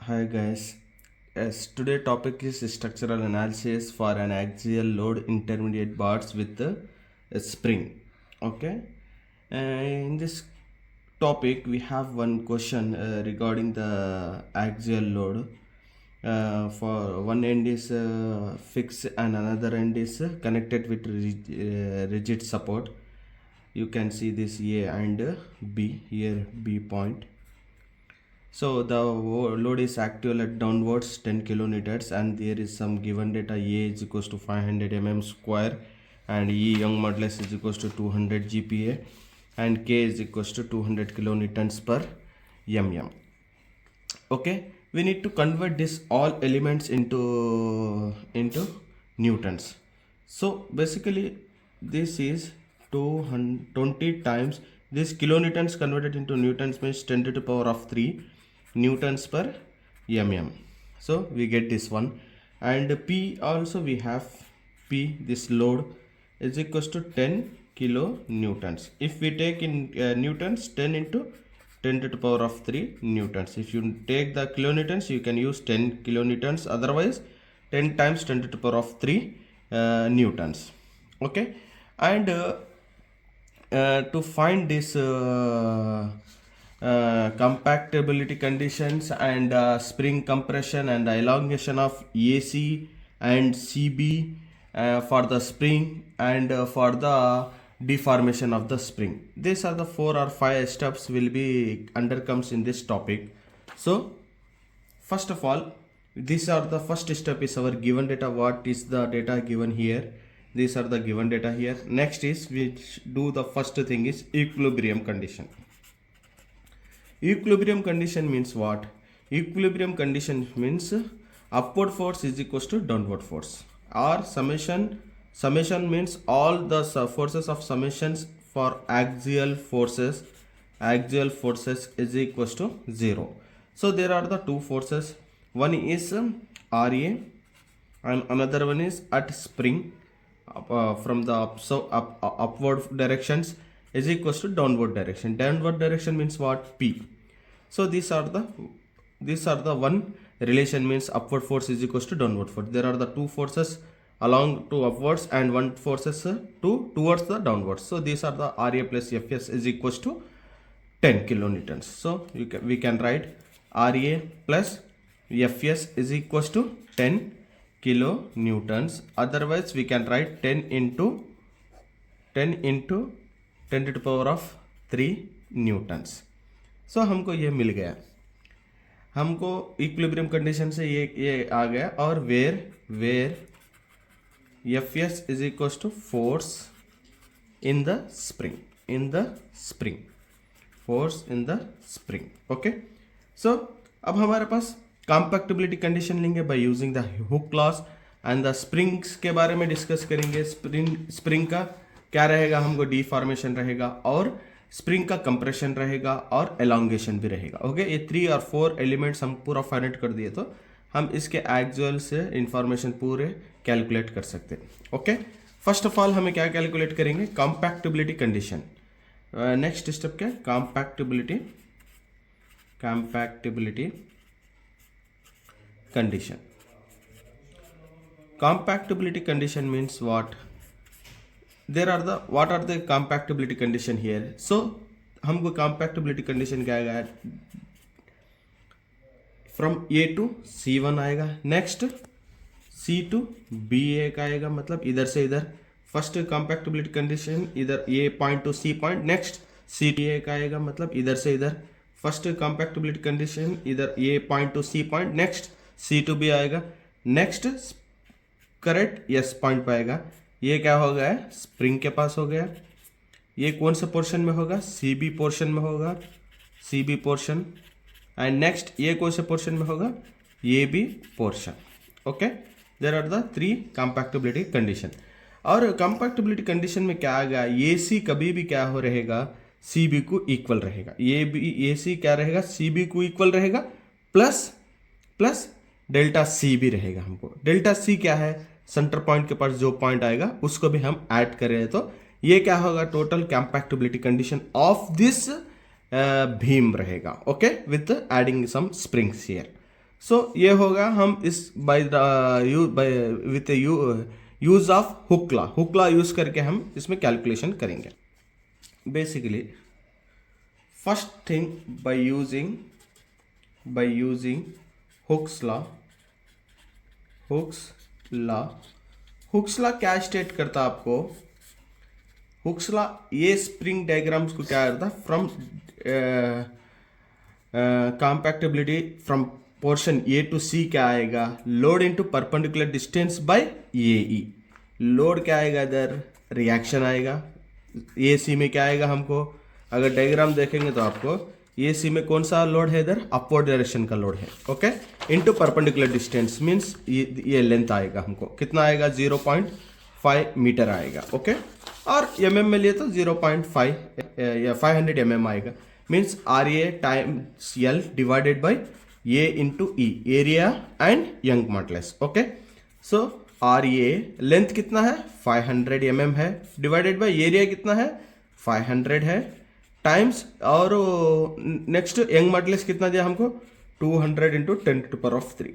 Hi guys. Yes, today topic is structural analysis for an axial load intermediate bars with a spring. Okay. In this topic, we have one question regarding the axial load. For one end is fixed and another end is connected with rigid support. You can see this A and B here, B point. So the load is actual at downwards 10 kilonewtons, and there is some given data. A is equals to 500 mm square and E Young modulus is equals to 200 GPa and K is equals to 200 kilonewtons per mm. Okay, we need to convert this all elements into newtons. So basically this is 220 times this kilonewtons converted into newtons means 10 to the power of 3 newtons per mm. So we get this one, and P also we have P, this load is equals to 10 kilonewtons. If we take in newtons, 10 into 10 to the power of 3 newtons. If you take the kilonewtons, you can use 10 kilonewtons, otherwise 10 times 10 to the power of 3 newtons. Okay, and to find this compactability conditions and spring compression and elongation of AC and CB for the spring and for the deformation of the spring. These are the 4 or 5 steps will be undercomes in this topic. So first of all, these are the first step is our given data. What is the data given here? These are the given data here. Next is we do the first thing is equilibrium condition. Equilibrium condition means what? Equilibrium condition means upward force is equals to downward force, or summation means all the forces of summations for axial forces is equals to 0. So there are the two forces. One is RA and another one is at spring from the upward directions is equals to downward direction. Downward direction means what? P. So these are the one relation means upward force is equals to downward force. There are the two forces along to upwards and one forces towards the downwards. So these are the RA plus Fs is equals to 10 kilonewtons. So we can write RA plus Fs is equals to 10 kilonewtons. Otherwise we can write 10 into 10 to the power of 3 newtons. सो हमको ये मिल गया, हमको equilibrium condition से ये आ गया. और where Fs is equals to force in the spring force in the spring. Okay, so अब हमारे पास कॉम्पैक्टिबिलिटी कंडीशन लेंगे by using the Hooke laws and the springs के बारे में डिस्कस करेंगे. स्प्रिंग का क्या रहेगा, हमको डिफॉर्मेशन रहेगा और स्प्रिंग का कंप्रेशन रहेगा और एलोंगेशन भी रहेगा. ओके, ये 3 और 4 एलिमेंट्स हम पूरा फाइंड आउट कर दिए तो हम इसके एक्चुअल से इंफॉर्मेशन पूरे कैलकुलेट कर सकते हैं. ओके, फर्स्ट ऑफ ऑल हमें क्या कैलकुलेट करेंगे? कॉम्पैक्टिबिलिटी कंडीशन. नेक्स्ट स्टेप क्या? Compatibility condition. Compatibility condition means what? what are the compactability condition here? So हमको compactability condition क्या आएगा? from A to C1 आएगा, next C to BA का आएगा, मतलब इधर से इधर. फर्स्ट compactability condition इधर A point to C point, next C to A का आएगा, मतलब इधर से इधर. फर्स्ट compactability condition इधर A point to C point, next C to B आएगा, next करेक्ट S point पे आएगा. ये क्या हो गया? स्प्रिंग के पास हो गया. ये कौन से पोर्शन में होगा? CB पोर्शन में होगा, CB पोर्शन. एंड नेक्स्ट ये कौन से पोर्शन में होगा? ये भी portion. Okay, there are the 3 compatibility condition. और कॉम्पैक्टिबिलिटी कंडीशन में क्या आ गया? AC कभी भी क्या हो रहेगा? CB को इक्वल रहेगा. ये भी AC क्या रहेगा? CB को इक्वल रहेगा प्लस डेल्टा C भी रहेगा. हमको डेल्टा C क्या है? सेंटर पॉइंट के पास जो पॉइंट आएगा उसको भी हम ऐड करें तो ये क्या होगा? Total compatibility condition of this beam रहेगा. Okay, with adding some springs here. So ये होगा हम इस by with use of Hooke law use करके हम इसमें कैलकुलेशन करेंगे. Basically first thing by using Hooke's law क्या स्टेट करता आपको. हुक्स लॉ ये स्प्रिंग डायग्राम्स को क्या करता from compatibility from portion A to C क्या आएगा, load into perpendicular distance by A. Load क्या आएगा इधर, रिएक्शन आएगा. ए सी में क्या आएगा हमको, अगर डायग्राम देखेंगे तो आपको ए सी में कौन सा लोड है इधर, अपवर्ड डायरेक्शन का लोड है. Okay, into perpendicular distance means ये लेंथ आएगा हमको कितना आएगा 0.5 मीटर आएगा. ओके, और mm में लिए तो 0.5 या 500 mm आएगा. Means R A times L divided by A into E, area and Young modulus. Okay, so R A length कितना है 500 mm है, डिवाइडेड बाय एरिया कितना है 500 है, टाइम्स और नेक्स्ट यंग मॉडुलस कितना दिया हमको 200 into 10⁻³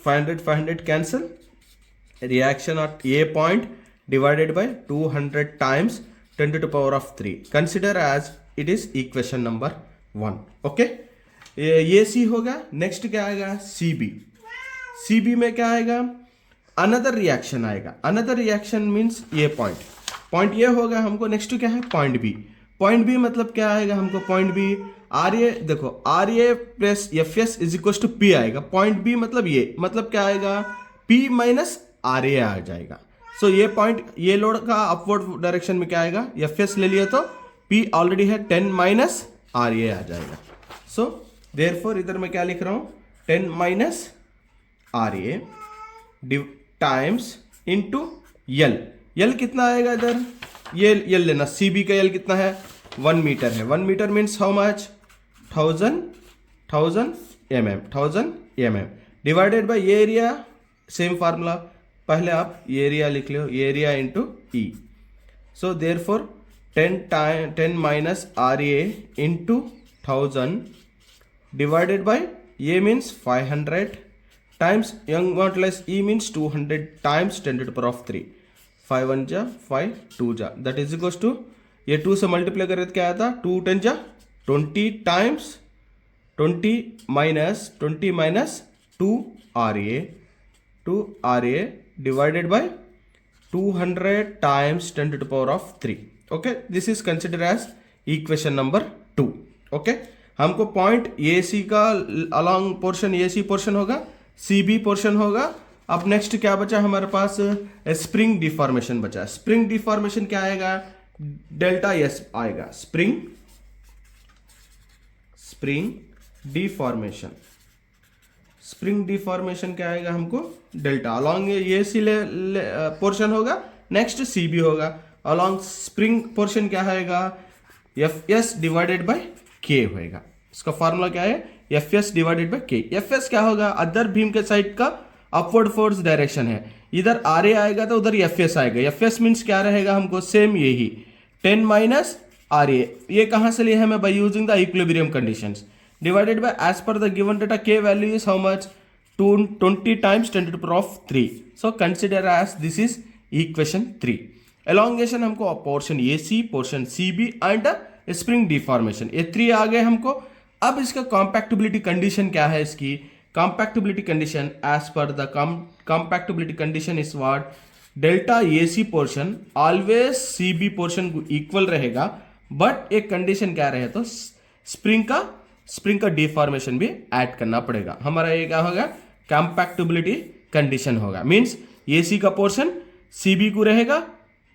500 cancel, reaction at A point divided by 200 times 10⁻³ consider as it is equation number 1. Okay, ये सी होगा. नेक्स्ट क्या आएगा सी बी में क्या आएगा, अनदर रिएक्शन आएगा. अनदर रिएक्शन मीन्स ये पॉइंट ये होगा हमको. नेक्स्ट क्या है पॉइंट बी मतलब क्या आएगा हमको, पॉइंट बी आर ए, देखो R A plus F S is equal to P आएगा. पॉइंट बी मतलब ये मतलब क्या आएगा पी माइनस आर ए आ जाएगा. सो ये पॉइंट ये लोड का अपवर्ड डायरेक्शन में क्या आएगा, एफ एस ले लिया तो पी ऑलरेडी है 10 माइनस आर ए आ जाएगा. सो देयरफॉर इधर मैं क्या लिख रहा हूं 10 minus R A times into L कितना आएगा इधर, ये एल लेना. सी बी का एल कितना है 1 मीटर है. 1 metre means how much 1000 mm divided by area. Same formula, पहले आप एरिया लिख लो, area into E. So therefore 10 minus R A into 1000 divided by A means 500 times Young modulus E means 200 times 10⁻³. 5 1 जा 5 2 जा that is equal to, ये 2 से multiply करें तो क्या आता 2 10 जा 20 times 20 minus 2 R A divided by 200 times 10⁻³. Okay, this is consider as equation number 2. Okay, हमको पॉइंट ए सी का along portion A C portion होगा, सी बी पोर्शन होगा. अब नेक्स्ट क्या बचा हमारे पास, स्प्रिंग डिफॉर्मेशन बचा. स्प्रिंग डिफॉर्मेशन क्या आएगा, डेल्टा एस आएगा. स्प्रिंग डिफॉर्मेशन क्या आएगा हमको, डेल्टा अलॉन्ग ये सी पोर्शन होगा, नेक्स्ट सी बी होगा. अलॉन्ग स्प्रिंग पोर्शन क्या आएगा, एफ एस डिवाइडेड बाय के होएगा. इसका फॉर्मूला क्या है, एफ एस डिवाइडेड बाय के. एफ एस क्या होगा, अदर बीम के साइड का अपवर्ड फोर्स डायरेक्शन है. इधर आर ए आएगा तो उधर एफ एस आएगा. एफ एस मीन्स क्या रहेगा हमको, सेम यही 10 माइनस आर ए. ये कहां से लिए हमें, by using the equilibrium conditions divided by as per the given data के value is how much 20 times 10⁻³. So consider as this is equation 3. Elongation हमको portion A C, portion C B and spring deformation, ये 3 आ गए हमको. अब इसका कॉम्पैक्टिबिलिटी condition क्या है, इसकी compactability condition as per the compactability condition is what, delta A C portion always C B portion को इक्वल रहेगा. बट एक कंडीशन क्या रहे तो स्प्रिंग का डिफॉर्मेशन भी ऐड करना पड़ेगा. हमारा ये क्या होगा, कंपैक्टिबिलिटी कंडीशन होगा. मींस ए सी का पोर्शन सी बी को रहेगा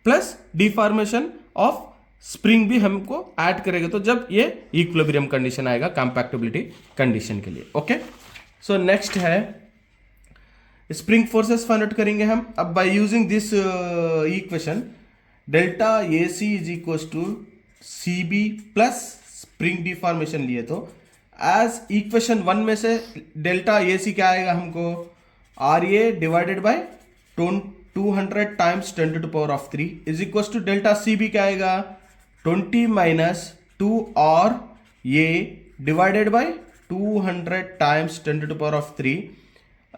प्लस डिफॉर्मेशन ऑफ स्प्रिंग भी हमको ऐड करेगा. तो जब ये इक्विलिब्रियम कंडीशन आएगा कंपैक्टिबिलिटी कंडीशन के लिए. ओके, सो नेक्स्ट है स्प्रिंग फोर्सेस फाइंड आउट करेंगे हम. अब by using this equation delta A C is equal to C B plus spring deformation लिए तो एज इक्वेशन 1 में से डेल्टा ए सी क्या आएगा हमको, R A divided by 200 times 10⁻³ is equal to delta C B क्या आएगा 20 माइनस 2 और A divided by 200 times 10⁻³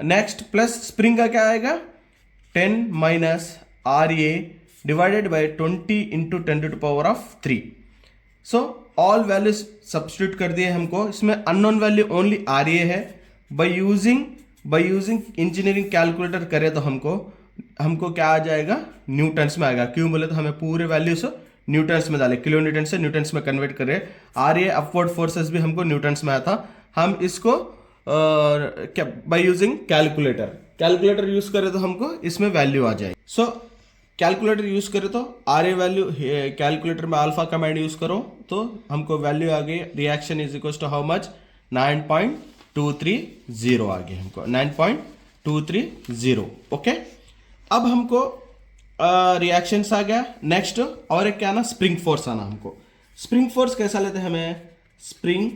next plus spring का क्या आएगा 10 minus RA divided by 20 into 10⁻³ so all values substitute कर दिए हमको। इसमें अननोन वैल्यू ओनली RA है। बाय यूजिंग इंजीनियरिंग कैलकुलेटर करें तो हमको क्या आ जाएगा न्यूटन्स में आएगा। क्यों बोले तो हमें पूरे वैल्यूज न्यूटन्स में डाले, किलो न्यूटन से न्यूटन्स में कन्वर्ट करें। RA अपवर्ड फोर्सेस भी हमको न्यूटन्स में आया था। हम इसको बाय यूजिंग कैलकुलेटर यूज करें तो हमको इसमें वैल्यू आ जाएगी। सो कैलकुलेटर यूज करें तो RA वैल्यू कैलकुलेटर में अल्फा कमांड यूज करो तो हमको वैल्यू आ गई। Reaction is equal to how much 9.230 आ गई हमको 9.230। ओके, अब हमको रिएक्शंस आ गया। नेक्स्ट और एक क्या ना स्प्रिंग फोर्स आना हमको। स्प्रिंग फोर्स कैसा लेते हैं हमें स्प्रिंग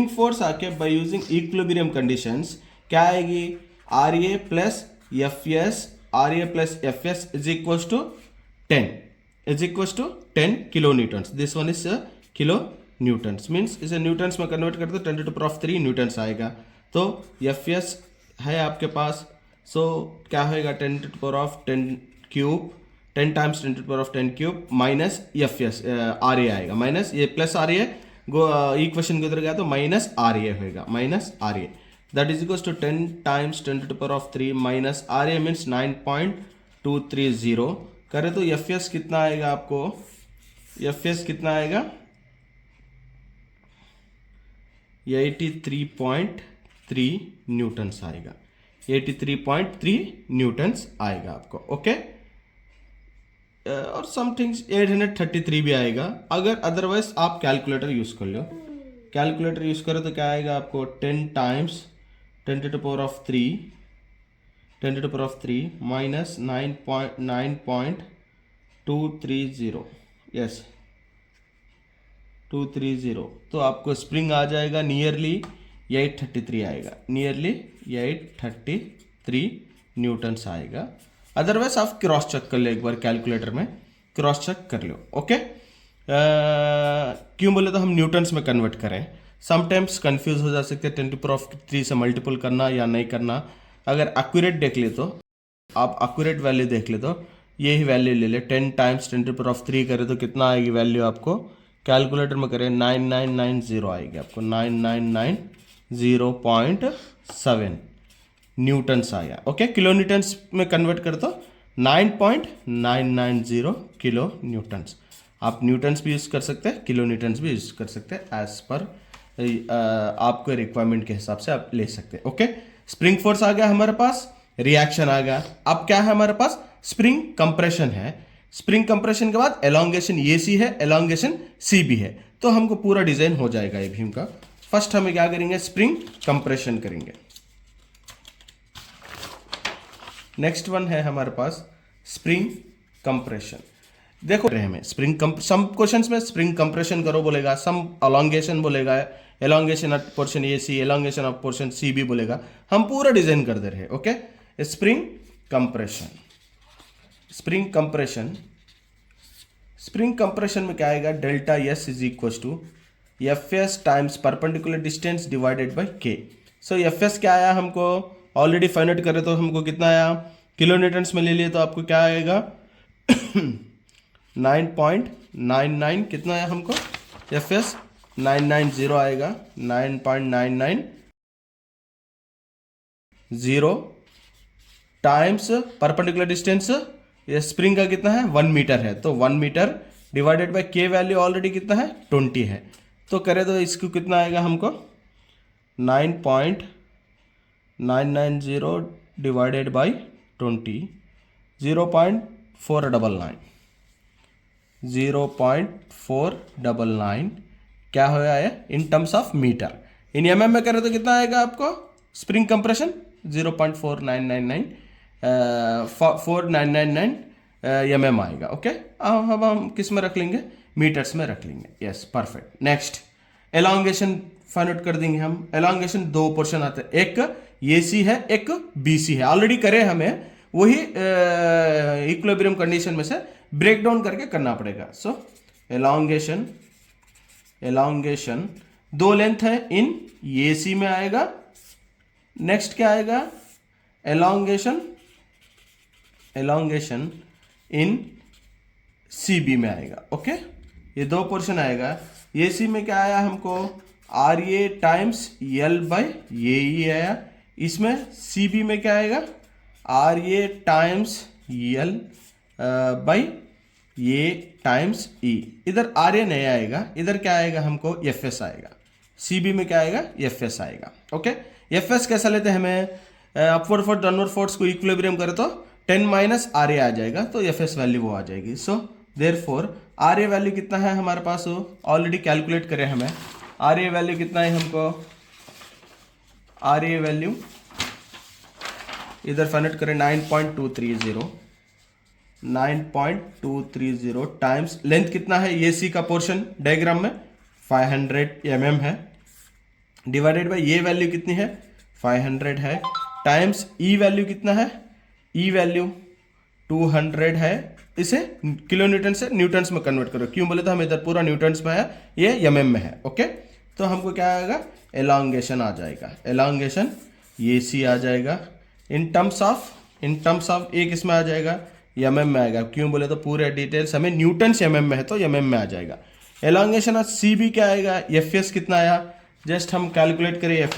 फोर्स आके बाय यूजिंग इक्विलिब्रियम कंडीशंस क्या आएगी RA plus FS is equals to 10 kilo Newton's. This one is kilo Newton's means इसे न्यूटन्स में कन्वर्ट करते 10⁻³ न्यूटन्स आएगा। तो FS है आपके पास, सो क्या होएगा 10 टाइम्स 10⁻³ माइनस FS RA आएगा, माइनस ये प्लस RA इक्वेशन के उधर गया तो माइनस RA होएगा, minus RA that is equals to 10 times 10⁻³ minus RA means 9.230 करें तो FS कितना आएगा आपको, FS कितना आएगा 83.3 न्यूटन्स आएगा, 83.3 न्यूटन्स आएगा आपको। ओके, और समथिंग 833 भी आएगा अगर अदरवाइज आप कैलकुलेटर यूज कर लो। कैलकुलेटर यूज करो तो क्या आएगा आपको 10 टाइम्स 10⁻³ माइनस 9.230 यस 230 तो आपको स्प्रिंग आ जाएगा नियरली 833 आएगा, नियरली 833 न्यूटन्स आएगा। अदरवाइज आप क्रॉस चेक कर लो, एक बार कैलकुलेटर में क्रॉस चेक कर लो। ओके, क्यों बोले तो हम न्यूटन्स में कन्वर्ट करें, समटाइम्स कंफ्यूज हो जा सकते हैं 10⁻³ से मल्टीपल करना या नहीं करना। अगर एक्यूरेट देख ले तो आप एक्यूरेट वैल्यू देख ले तो यही वैल्यू ले ले 10 टाइम्स 10⁻³ करें तो कितना आएगी वैल्यू आपको, कैलकुलेटर में करें 9990 आएगी आपको, 9990.7 न्यूटन्स आया। ओके, किलो न्यूटन्स में कन्वर्ट कर तो 9.990 किलो न्यूटन्स। आप न्यूटन्स भी यूज कर सकते हैं, किलो न्यूटन्स भी यूज कर सकते हैं, एज पर आपको रिक्वायरमेंट के हिसाब से आप ले सकते हैं। ओके, स्प्रिंग फोर्स आ गया हमारे पास, रिएक्शन आ गया। अब क्या है हमारे पास स्प्रिंग कंप्रेशन है। स्प्रिंग कंप्रेशन के बाद एलोंगेशन AC है, एलोंगेशन CB है, तो हमको पूरा डिजाइन हो जाएगा ये भीम का। फर्स्ट हमें क्या करेंगे स्प्रिंग कंप्रेशन करेंगे। नेक्स्ट वन है हमारे पास स्प्रिंग कंप्रेशन। देखो हमें सम क्वेश्चंस में स्प्रिंग कंप्रेशन करो बोलेगा, सम एलोंगेशन बोलेगा, elongation of portion AC, elongation of portion CB बोलेगा, हम पूरा डिजाइन कर दे रहे हैं। ओके, स्प्रिंग कंप्रेशन में क्या आएगा delta S is equal to FS times perpendicular distance divided by K। So FS क्या आया हमको ऑलरेडी फाइंड आउट करे तो हमको कितना आया, किलो न्यूटन्स में ले लिए तो आपको क्या आएगा 9.99 कितना आया हमको FS 990 आएगा, 9.990 टाइम्स परपेंडिकुलर डिस्टेंस ये स्प्रिंग का कितना है 1 मीटर है, तो 1 metre divided by K value already कितना है 20 है, तो करे तो इसको कितना आएगा हमको 9.990 डिवाइडेड बाय 20 0.499 क्या होया है in terms of metre. In mm में करें तो कितना आएगा आपको स्प्रिंग कंप्रेशन 0.4999 mm आएगा। ओके, अब हम किस में रख लेंगे मीटर्स में रख लेंगे। Yes, perfect. Next elongation find out कर देंगे हम। एलोंगेशन दो पोर्शन आते हैं, एक AC है एक BC है, ऑलरेडी करे हमें वही इक्विलिब्रियम कंडीशन में से ब्रेक डाउन करके करना पड़ेगा। सो एलोंगेशन दो लेंथ है इन AC में आएगा। नेक्स्ट क्या आएगा, एलोंगेशन इन CB में आएगा। ओके, ये दो पोर्शन आएगा। AC में क्या आया हमको, RA times L by AE आया। इसमें CB में क्या आएगा, RA times L by A times E। इधर RA नहीं आएगा, इधर क्या आएगा हमको, FS आएगा। CB में क्या आएगा, FS आएगा। ओके, FS कैसा लेते हैं हमें, अपवर्ड फोर्स डाउनवर्ड फोर्स को इक्विलिब्रियम करे तो 10 माइनस RA आ जाएगा, तो FS वैल्यू वो आ जाएगी। सो देयरफॉर RA वैल्यू कितना है हमारे पास, ऑलरेडी कैलकुलेट करें हमें। RA वैल्यू कितना है हमको, RA वैल्यू इधर फाइंड आउट करें 9.230 टाइम्स लेंथ कितना है AC का पोर्शन डायग्राम में 500 mm है, डिवाइडेड बाय ये वैल्यू कितनी है 500 है, टाइम्स E वैल्यू कितना है, E वैल्यू 200 है। इसे किलो न्यूटन से न्यूटन्स में कन्वर्ट करो, क्यों बोले तो हम इधर पूरा न्यूटन्स में है, ये mm में है। ओके, तो हमको क्या आएगा, एलोंगेशन आ जाएगा, एलोंगेशन AC आ जाएगा। इन टर्म्स ऑफ एक इसमें आ जाएगा, mm में आएगा, क्यों बोले तो पूरे डिटेल्स हमें न्यूटन्स mm में है तो mm में आ जाएगा। एलोंगेशन ऑफ CB क्या आएगा, FS कितना आया, जस्ट हम कैलकुलेट करें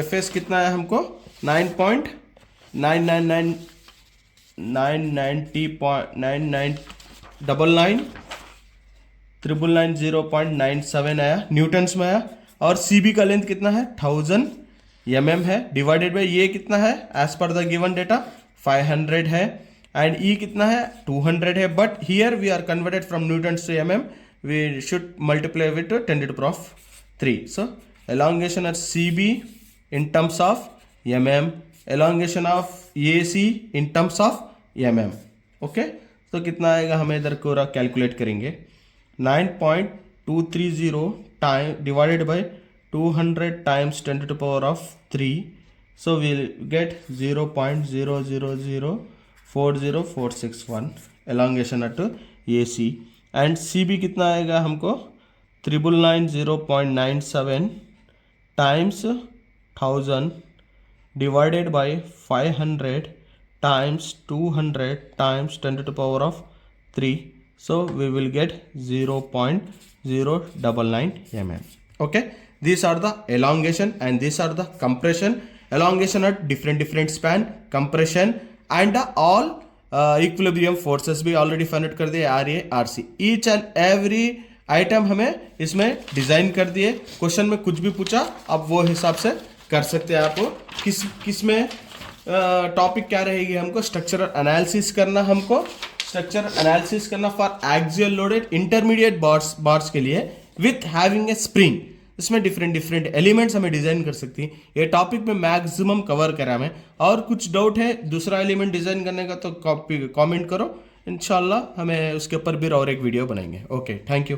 FS कितना आया हमको 9.99999999999.97 आया, न्यूटन्स में आया। और CB का लेंथ कितना है 1000 mm है, डिवाइडेड बाय ये कितना है as per the given data 500 है, एंड E कितना है 200 है, but here we are converted from newtons to mm, we should multiply with 10⁻³ so elongation at CB in terms of mm, elongation of AC in terms of mm। Okay, तो कितना आएगा हमें इधर पूरा calculate करेंगे, 9.230 time divided by 200 times 10⁻³ so we'll get 0.00040461 elongation at AC, and CB कितना आएगा हमको 999 times 1000 divided bye 500 times 200 times 10⁻³ so we will get 0.099 mm। okay, these are the elongation and these are the compression, elongation at different span, compression and all equilibrium forces भी already find out कर दिए, RA RC, each and every item हमें इसमें design कर दिए। Question में कुछ भी पूछा आप वो हिसाब से कर सकते हैं। आपको किस में टॉपिक क्या रहेगी, हमको स्ट्रक्चरल एनालिसिस करना, हमको स्ट्रक्चरल एनालिसिस करना for axial loaded intermediate bars के लिए विथ हैविंग ए स्प्रिंग। इसमें डिफरेंट एलिमेंट्स हमें डिजाइन कर सकती हैं। ये टॉपिक में मैक्सिमम कवर करा हमें, और कुछ डाउट है दूसरा एलिमेंट डिजाइन करने का तो कमेंट करो, इंशाल्लाह हमें उसके ऊपर भी और एक वीडियो बनाएंगे। Okay, thank you.